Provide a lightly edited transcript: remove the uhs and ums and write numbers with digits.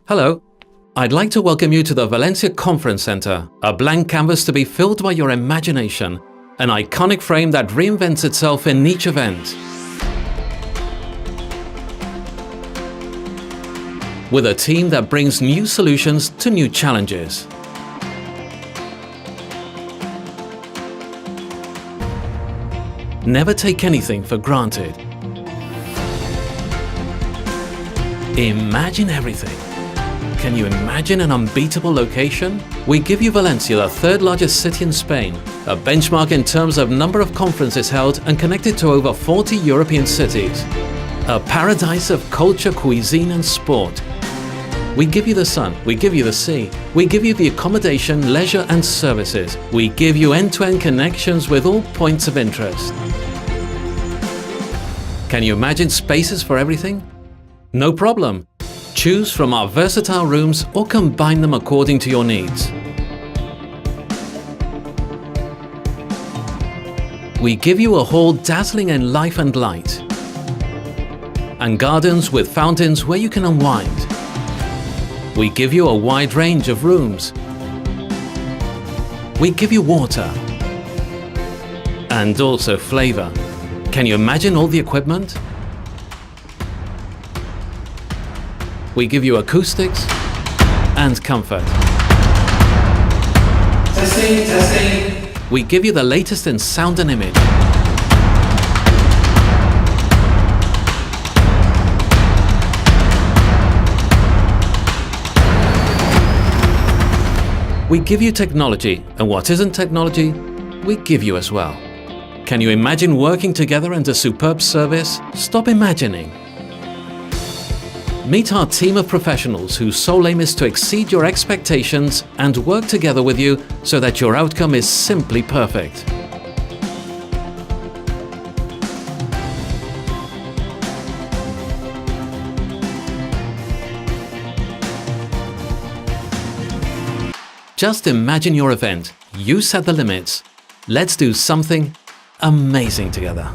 Hello. I'd like to welcome you to the Valencia Conference Center, a blank canvas to be filled by your imagination, an iconic frame that reinvents itself in each event. With a team that brings new solutions to new challenges. Never take anything for granted. Imagine everything. Can you imagine an unbeatable location? We give you Valencia, the third largest city in Spain, a benchmark in terms of number of conferences held and connected to over 40 European cities. A paradise of culture, cuisine and sport. We give you the sun, we give you the sea, we give you the accommodation, leisure and services. We give you end-to-end connections with all points of interest. Can you imagine spaces for everything? No problem. Choose from our versatile rooms or combine them according to your needs. We give you a hall dazzling in life and light, and gardens with fountains where you can unwind. We give you a wide range of rooms. We give you water and also flavor. Can you imagine all the equipment? We give you acoustics and comfort. Testing, testing. We give you the latest in sound and image. We give you technology, and what isn't technology, we give you as well. Can you imagine working together into superb service? Stop imagining. Meet our team of professionals whose sole aim is to exceed your expectations and work together with you so that your outcome is simply perfect. Just imagine your event. You set the limits. Let's do something amazing together.